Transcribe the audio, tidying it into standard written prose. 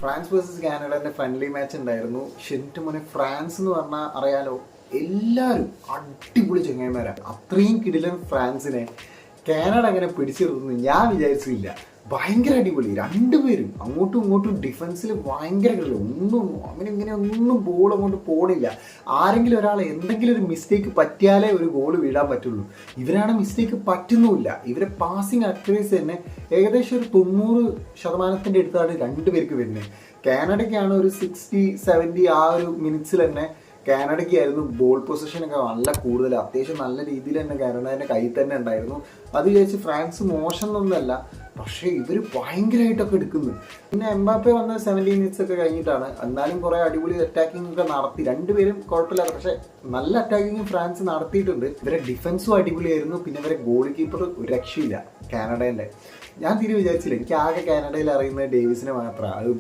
France versus കാനഡന്റെ friendly match ഉണ്ടായിരുന്നു. ശരിക്കും മോനെ ഫ്രാൻസ് എന്ന് പറഞ്ഞാൽ അറിയാലോ, എല്ലാവരും അടിപൊളി ചങ്ങായിമാരാണ്. അത്രയും കിടിലൻ ഫ്രാൻസിനെ കാനഡ അങ്ങനെ പിടിച്ചെടുത്തെന്ന് ഞാൻ വിചാരിച്ചില്ല. ഭയങ്കര അടിപൊളി രണ്ടുപേരും, അങ്ങോട്ടും ഇങ്ങോട്ടും ഡിഫൻസിൽ ഭയങ്കര കളില്ല. ഒന്നും അങ്ങനെ ഇങ്ങനെ ഒന്നും ബോൾ അങ്ങോട്ട് പോണില്ല. ആരെങ്കിലും ഒരാൾ എന്തെങ്കിലും ഒരു മിസ്റ്റേക്ക് പറ്റിയാലേ ഒരു ഗോൾ വീഴാൻ പറ്റുള്ളൂ. ഇവരാണ് മിസ്റ്റേക്ക് പറ്റുന്നുമില്ല. ഇവരെ പാസിങ് അക്യുറസി തന്നെ ഏകദേശം ഒരു 90% അടുത്താണ് രണ്ടുപേർക്ക് വരുന്നത്. കാനഡയ്ക്കാണ് ഒരു 60-70 ആ ഒരു മിനിറ്റ്സിൽ തന്നെ കാനഡയ്ക്കായിരുന്നു ബോൾ പൊസിഷനൊക്കെ നല്ല കൂടുതൽ. അത്യാവശ്യം നല്ല രീതിയിൽ തന്നെ കാനഡേൻ്റെ കയ്യിൽ തന്നെ ഉണ്ടായിരുന്നു. അത് വിചാരിച്ച് ഫ്രാൻസ് മോശം എന്നൊന്നുമല്ല, പക്ഷേ ഇവർ ഭയങ്കരമായിട്ടൊക്കെ എടുക്കുന്നു. പിന്നെ എംബാപ്പെ വന്ന 70 മിനിറ്റ്സ് ഒക്കെ കഴിഞ്ഞിട്ടാണ്. എന്നാലും കുറേ അടിപൊളി അറ്റാക്കിംഗ് ഒക്കെ നടത്തി. രണ്ടുപേരും കുഴപ്പമില്ലാതെ, പക്ഷേ നല്ല അറ്റാക്കിങ് ഫ്രാൻസ് നടത്തിയിട്ടുണ്ട്. ഇവരെ ഡിഫൻസും അടിപൊളിയായിരുന്നു. പിന്നെ ഇവരെ ഗോൾ കീപ്പർ ഒരു രക്ഷയില്ല കാനഡേൻ്റെ. ഞാൻ തീരെ വിചാരിച്ചില്ല. എനിക്ക് ആകെ കാനഡയിൽ അറിയുന്നത് ഡേവിസിനെ മാത്രമാണ്. അത്